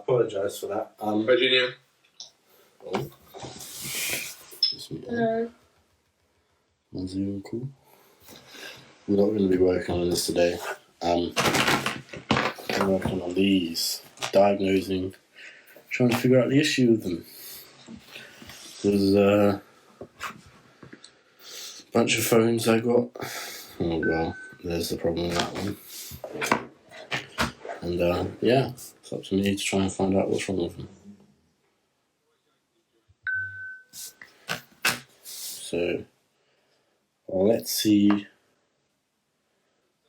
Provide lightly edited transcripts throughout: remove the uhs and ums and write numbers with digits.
apologise for that. Virginia. Oh. Hello. My Zoom call. We're not going to be working on this today. I'm working on these, diagnosing, trying to figure out the issue with them. There's a bunch of phones I got. Oh well, there's the problem with that one. And yeah, it's up to me to try and find out what's wrong with them. So let's see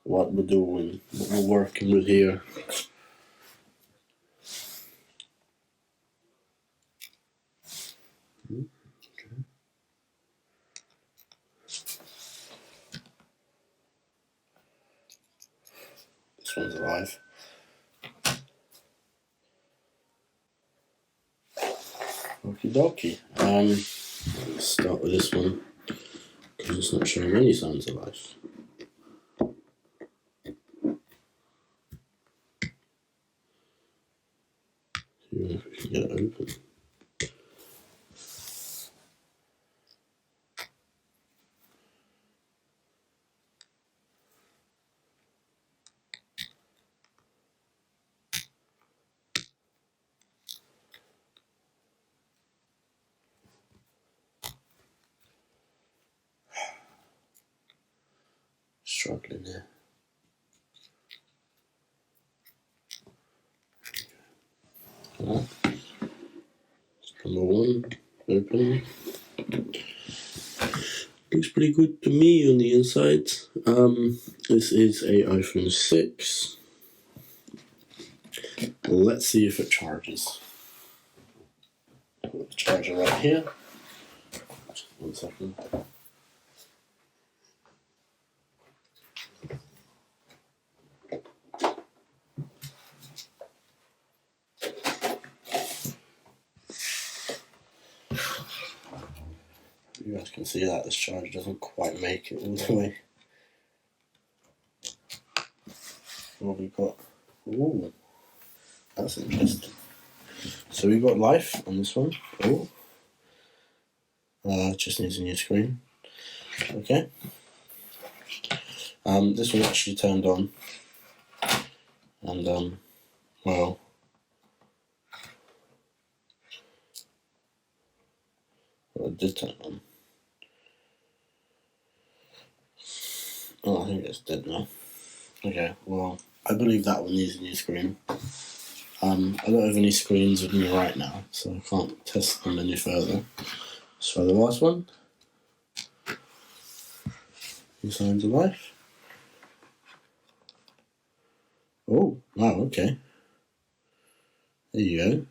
what we're doing, what we're working with here. This one's alive. Okie dokie. Let's start with this one because it's not showing any signs of life. See if we can get it open. Struggling here. Right. Number one, open. Looks pretty good to me on the inside. This is a iPhone 6. Let's see if it charges. Put the charger right here. Just 1 second. You guys can see that this charger doesn't quite make it all the way. What have we got? Ooh, that's interesting. So we got life on this one. Oh, just needs a new screen. Okay. This one actually turned on, and well. It did turn on. Oh, I think it's dead now. Okay, well, I believe that one needs a new screen. I don't have any screens with me right now, so I can't test them any further. Let's try the last one. Any signs of life? Oh, wow, okay. There you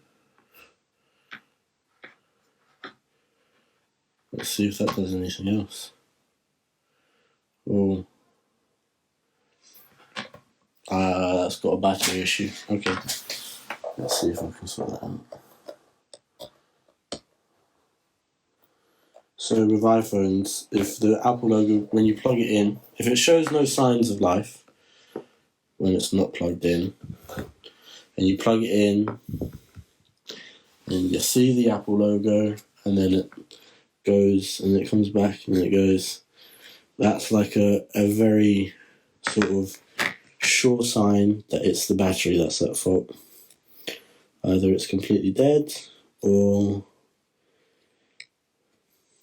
go. Let's see if that does anything else. Oh. That's got a battery issue. Okay. Let's see if I can sort that out. So with iPhones, if the Apple logo, when you plug it in, if it shows no signs of life when it's not plugged in, and you plug it in, and you see the Apple logo, and then it goes, and it comes back, and it goes, that's like a very sort of sure sign that it's the battery that's at fault. Either it's completely dead, or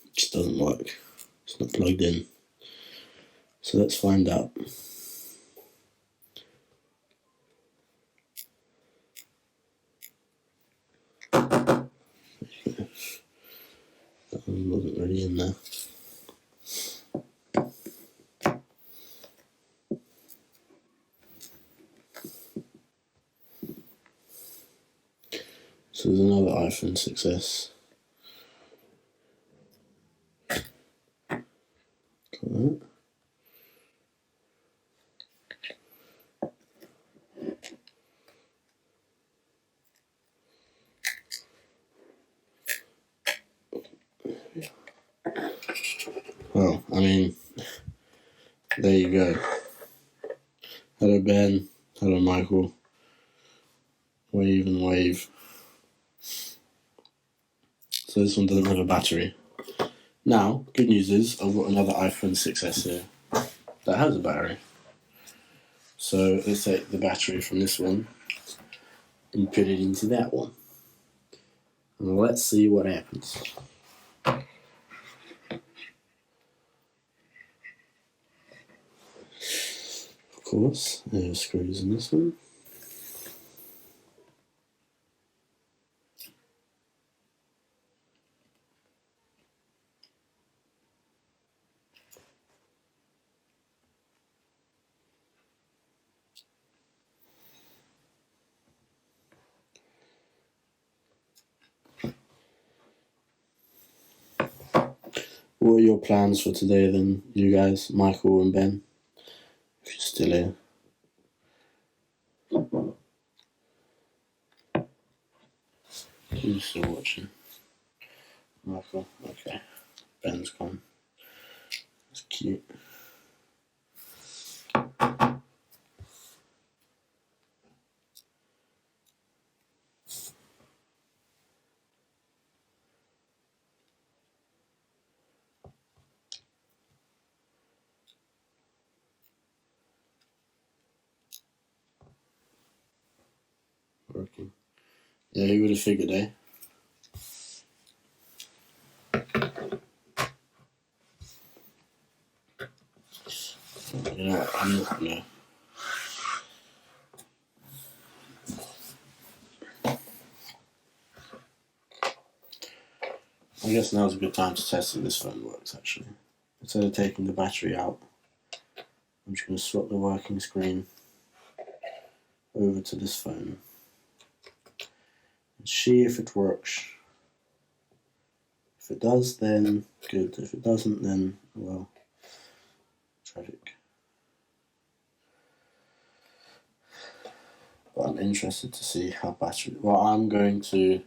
it just doesn't work. It's not plugged in. So let's find out. That one wasn't really in there. So there's another iPhone 6S. Got that. Well, I mean, there you go. Hello Ben, hello Michael. Wave and wave. So this one doesn't have a battery. Now, good news is I've got another iPhone 6s here that has a battery. So let's take the battery from this one and put it into that one. And let's see what happens. Of course, there are screws in this one. What are your plans for today then, you guys, Michael and Ben, if you're still here? Who's still watching? Michael, okay. Ben's gone. That's cute. Working. Yeah, who would have figured, eh? You know what, I'm not gonna... I guess now's a good time to test if this phone works, actually. Instead of taking the battery out, I'm just going to swap the working screen over to this phone and see if it works. If it does, then good. If it doesn't, then, well, tragic. But I'm interested to see how battery... Well, I'm going to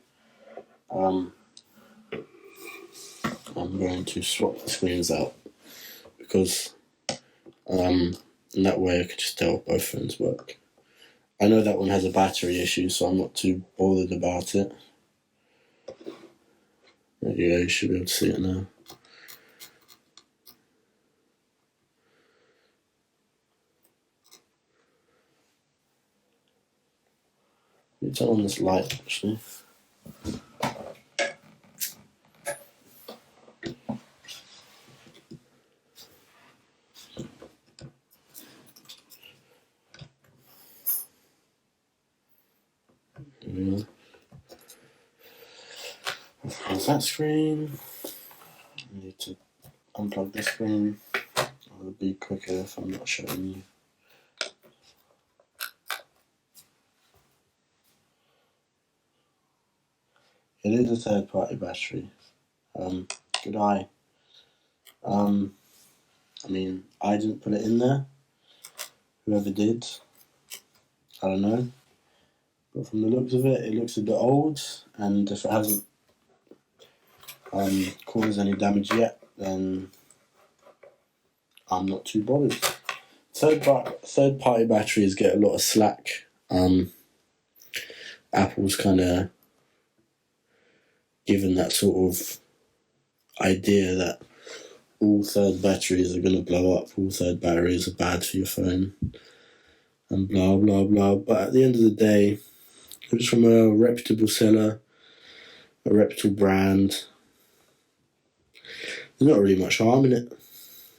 swap the screens out because in that way I could just tell both phones work. I know that one has a battery issue, so I'm not too bothered about it. There you go, you should be able to see it now. Let me turn on this light, actually. There we go. Close that screen. I need to unplug this screen. It'll be quicker if I'm not showing you. It is a third-party battery. Good eye. I mean, I didn't put it in there. Whoever did, I don't know. But from the looks of it, it looks a bit old, and if it hasn't caused any damage yet, then I'm not too bothered. Third-party batteries get a lot of slack. Apple's kind of given that sort of idea that all third batteries are going to blow up, all third batteries are bad for your phone, and blah, blah, blah. But at the end of the day, if it's from a reputable seller, a reputable brand, there's not really much harm in it.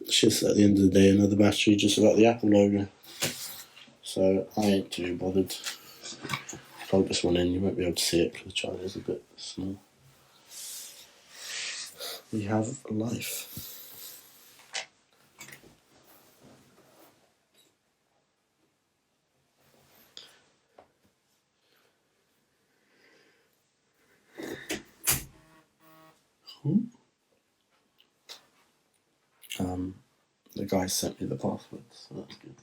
It's just at the end of the day another battery just about the Apple logo. So I ain't too bothered. Plug this one in, you won't be able to see it because the charger is a bit small. We have life. The guy sent me the password, so that's good.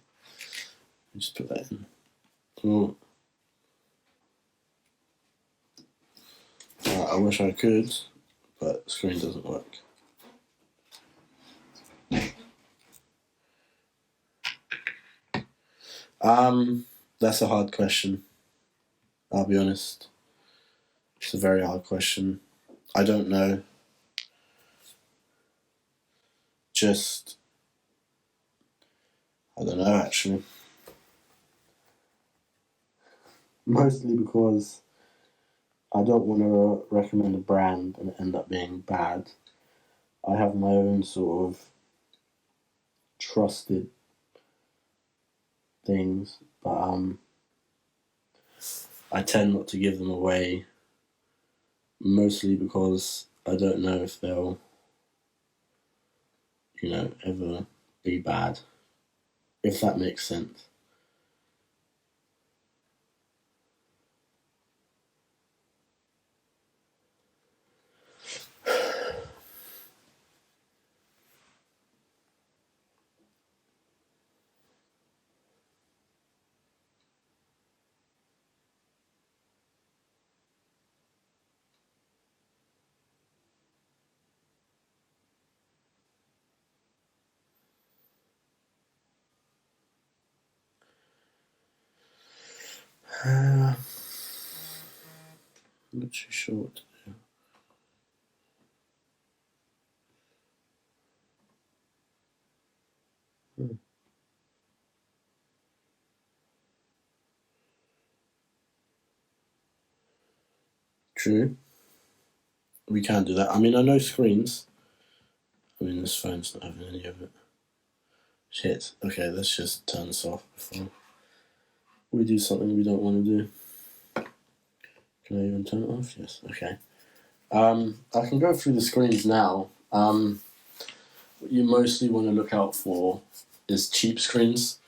Just put that in. Oh. I wish I could, but the screen doesn't work. That's a hard question. I'll be honest. It's a very hard question. I don't know. Just, I don't know actually. Mostly because I don't want to recommend a brand and it end up being bad. I have my own sort of trusted things, but I tend not to give them away, mostly because I don't know if they'll, ever be bad, if that makes sense. I'm not too sure what to do. True, we can do that. I mean, I know screens. I mean, this phone's not having any of it. Shit. Okay, let's just turn this off before we do something we don't want to do. Can I even turn it off? Yes. Okay. I can go through the screens now. What you mostly want to look out for is cheap screens,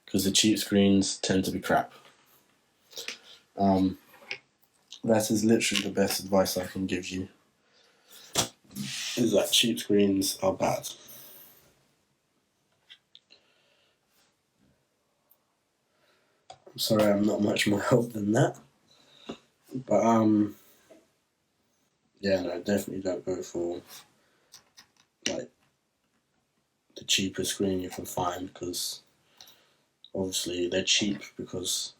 because the cheap screens tend to be crap. That is literally the best advice I can give you, is that cheap screens are bad. I'm sorry I'm not much more help than that. But yeah, no, definitely don't go for like the cheapest screen you can find, because obviously they're cheap because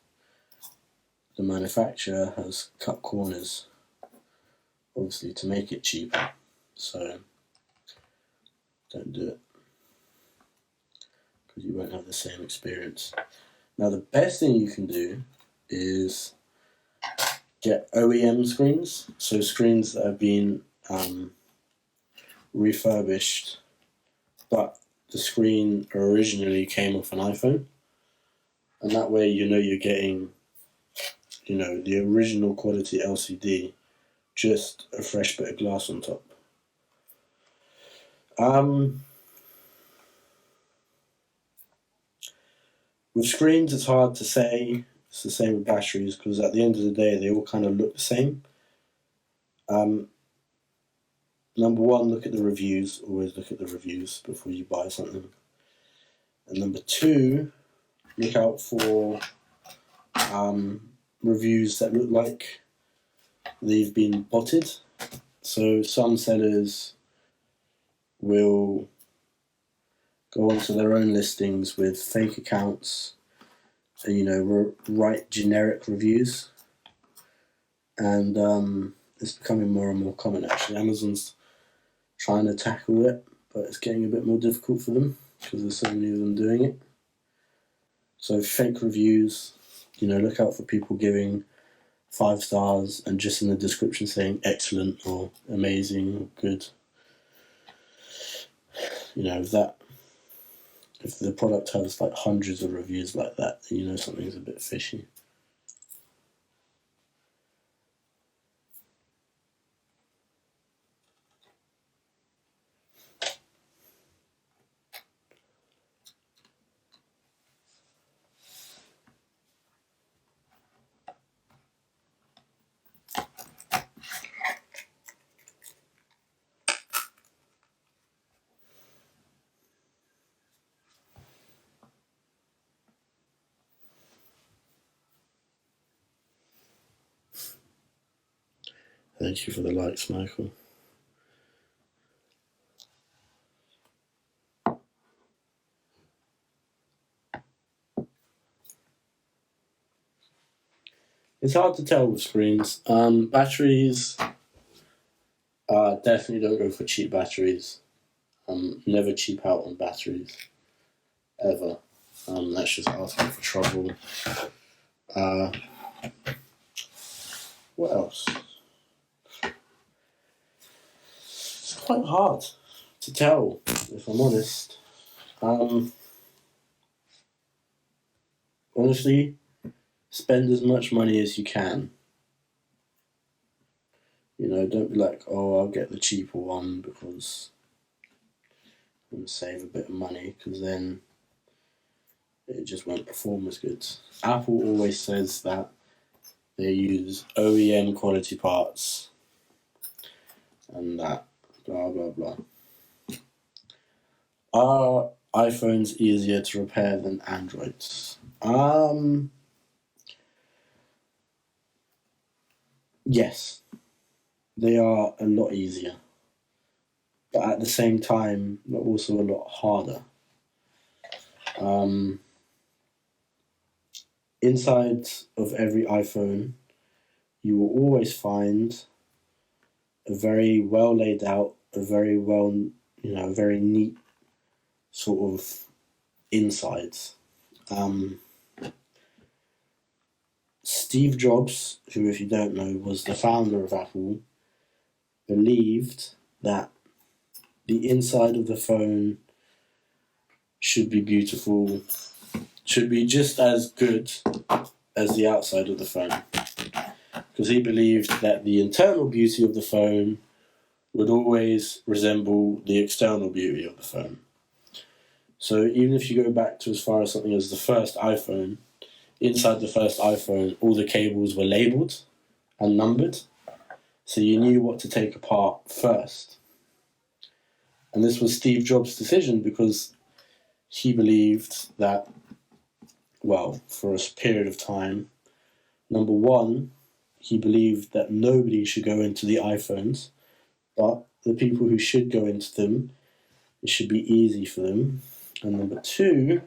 the manufacturer has cut corners, obviously, to make it cheaper. So don't do it, because you won't have the same experience. Now, the best thing you can do is get OEM screens, so screens that have been refurbished, but the screen originally came off an iPhone, and that way you're getting the original quality LCD, just a fresh bit of glass on top. With screens, it's hard to say. It's the same with batteries, because at the end of the day, they all kind of look the same. Number one, look at the reviews. Always look at the reviews before you buy something. And number two, look out for reviews that look like they've been botted. So some sellers will go onto their own listings with fake accounts and write generic reviews, and it's becoming more and more common. Actually, Amazon's trying to tackle it, but it's getting a bit more difficult for them because there's so many of them doing it. So fake reviews, look out for people giving 5 stars and just in the description saying excellent or amazing or good. If the product has like hundreds of reviews like that, then something's a bit fishy. Thank you for the likes, Michael. It's hard to tell with screens. Batteries, definitely don't go for cheap batteries. Never cheap out on batteries, ever. That's just asking for trouble. What else? It's quite hard to tell, if I'm honest. Honestly, spend as much money as you can. You know, don't be like, oh, I'll get the cheaper one because I'm going to save a bit of money, because then it just won't perform as good. Apple always says that they use OEM quality parts and that blah blah blah. Are iPhones easier to repair than Androids? Yes, they are a lot easier, but at the same time, they're also a lot harder. Inside of every iPhone, you will always find a very well laid out, a very very neat sort of insides. Steve Jobs, who, if you don't know, was the founder of Apple, believed that the inside of the phone should be beautiful, should be just as good as the outside of the phone. Because he believed that the internal beauty of the phone would always resemble the external beauty of the phone. So even if you go back to as far as something as the first iPhone, inside the first iPhone, all the cables were labelled and numbered, so you knew what to take apart first. And this was Steve Jobs' decision because he believed that, well, for a period of time, number one, he believed that nobody should go into the iPhones, but the people who should go into them, it should be easy for them. And number two,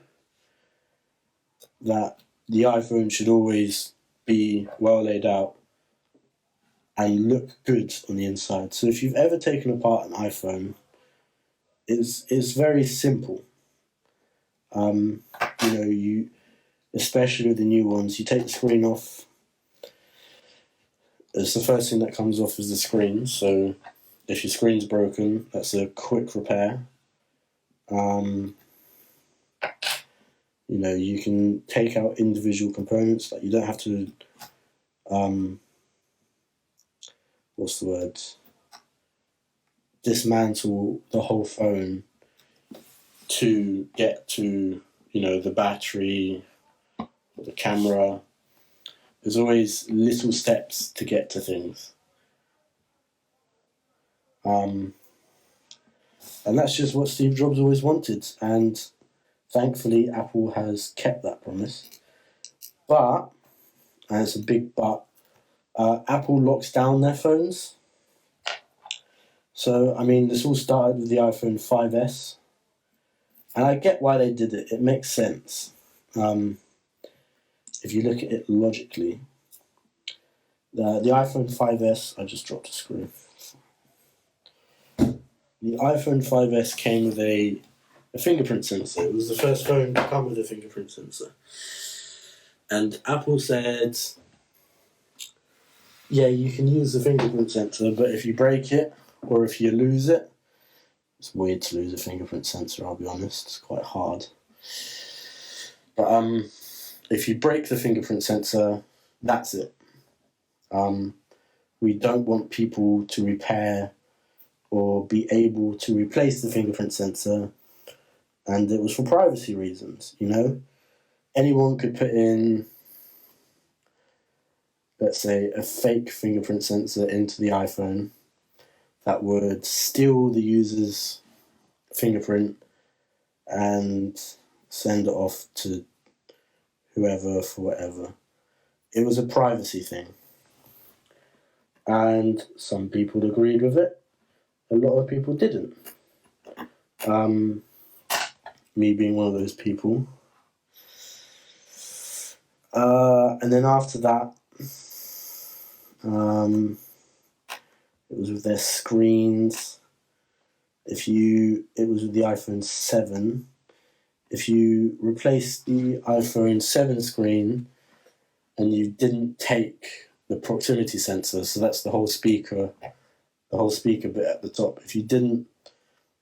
that the iPhone should always be well laid out and look good on the inside. So if you've ever taken apart an iPhone, it's very simple. You especially with the new ones, you take the screen off. It's the first thing that comes off is the screen. So if your screen's broken, that's a quick repair. You can take out individual components. Like you don't have to, dismantle the whole phone to get to, the battery, or the camera. There's always little steps to get to things. And that's just what Steve Jobs always wanted. And thankfully, Apple has kept that promise. But, and it's a big but, Apple locks down their phones. So, this all started with the iPhone 5S. And I get why they did it. It makes sense. If you look at it logically. The iPhone 5S, I just dropped a screw. The iPhone 5S came with a fingerprint sensor. It was the first phone to come with a fingerprint sensor. And Apple said, yeah, you can use the fingerprint sensor, but if you break it or if you lose it, it's weird to lose a fingerprint sensor, I'll be honest. It's quite hard. But if you break the fingerprint sensor, that's it. We don't want people to repair or be able to replace the fingerprint sensor, and it was for privacy reasons, Anyone could put in, let's say, a fake fingerprint sensor into the iPhone that would steal the user's fingerprint and send it off to whoever for whatever. It was a privacy thing. And some people agreed with it. A lot of people didn't. Me being one of those people. And then after that, It was with their screens. It was with the iPhone 7. If you replace the iPhone 7 screen and you didn't take the proximity sensor, so that's the whole speaker bit at the top, if you didn't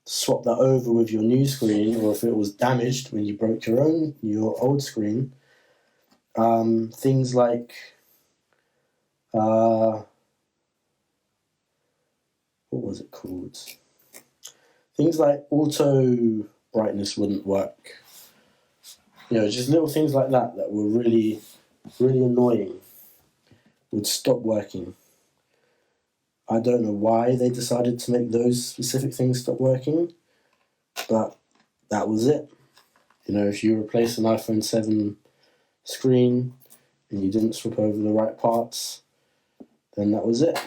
swap that over with your new screen, or if it was damaged when you broke your old screen, things like what was it called? Things like auto brightness wouldn't work. Just little things like that were really, really annoying would stop working. I don't know why they decided to make those specific things stop working, but that was it. If you replace an iPhone 7 screen and you didn't swap over the right parts, then that was it.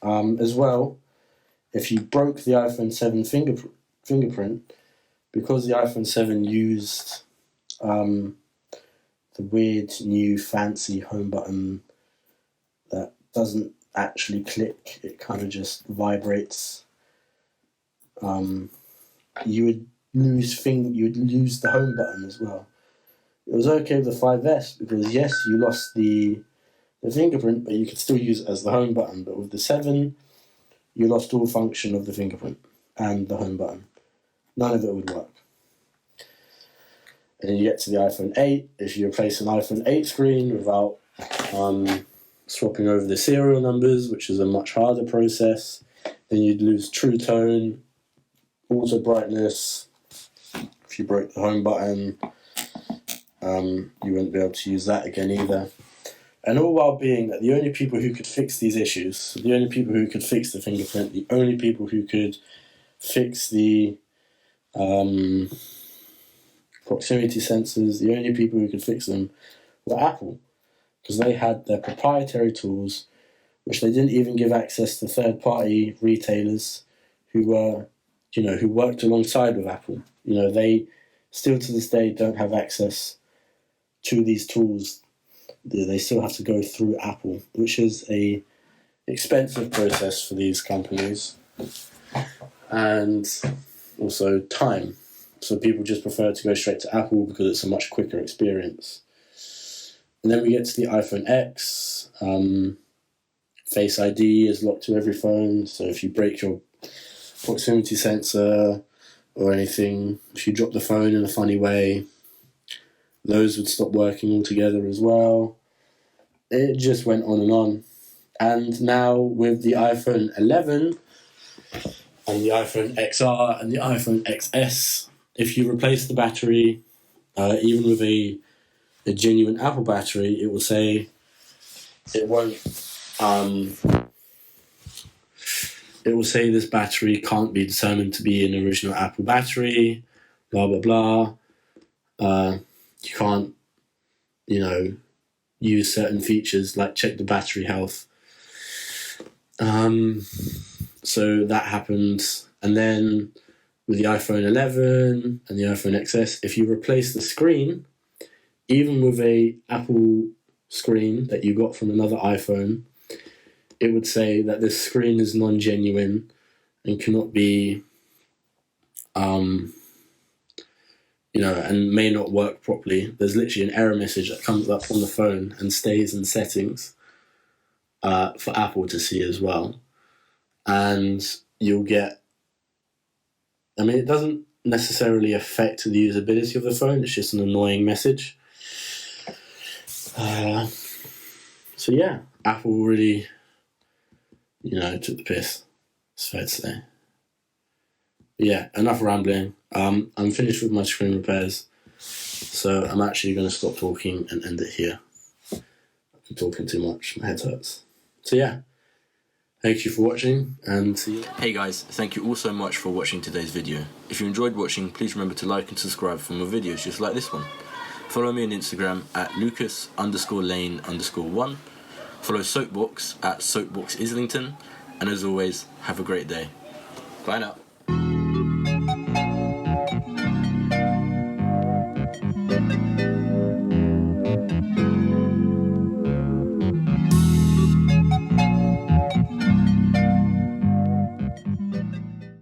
As well, if you broke the iPhone 7 fingerprint, because the iPhone 7 used the weird new fancy home button that doesn't actually click, it kind of just vibrates, you would lose the home button as well. It was okay with the 5S because yes, you lost the fingerprint, but you could still use it as the home button. But with the 7, you lost all function of the fingerprint and the home button. None of it would work. And then you get to the iPhone 8. If you replace an iPhone 8 screen without swapping over the serial numbers, which is a much harder process, then you'd lose True Tone, auto brightness. If you broke the home button, you wouldn't be able to use that again either. And all while being that the only people who could fix these issues, the only people who could fix the fingerprint, the only people who could fix the proximity sensors, the only people who could fix them were Apple, because they had their proprietary tools, which they didn't even give access to third-party retailers who worked alongside with Apple. They still to this day don't have access to these tools. They still have to go through Apple, which is a expensive process for these companies, and also time. So people just prefer to go straight to Apple because it's a much quicker experience. And then we get to the iPhone X. Face ID is locked to every phone, so if you break your proximity sensor or anything, if you drop the phone in a funny way, those would stop working altogether as well. It just went on and on. And now with the iPhone 11 and the iPhone XR and the iPhone XS, if you replace the battery, even with a genuine Apple battery, it will say it won't. It will say this battery can't be determined to be an original Apple battery, blah blah blah. You can't, use certain features like check the battery health. So that happened, and then with the iPhone 11 and the iPhone XS, if you replace the screen, even with a Apple screen that you got from another iPhone, it would say that this screen is non-genuine and cannot be, and may not work properly. There's literally an error message that comes up on the phone and stays in settings for Apple to see as well. And you'll get, it doesn't necessarily affect the usability of the phone, it's just an annoying message. So yeah, Apple really, took the piss, it's fair to say. But yeah, enough rambling. I'm finished with my screen repairs, so I'm actually going to stop talking and end it here. I've been talking too much, my head hurts. So yeah, thank you for watching, and see you. Hey guys, thank you all so much for watching today's video. If you enjoyed watching, please remember to like and subscribe for more videos just like this one. Follow me on Instagram at Lucas_Lane_1. Follow Soapbox at Soapbox Islington. And as always, have a great day. Bye now.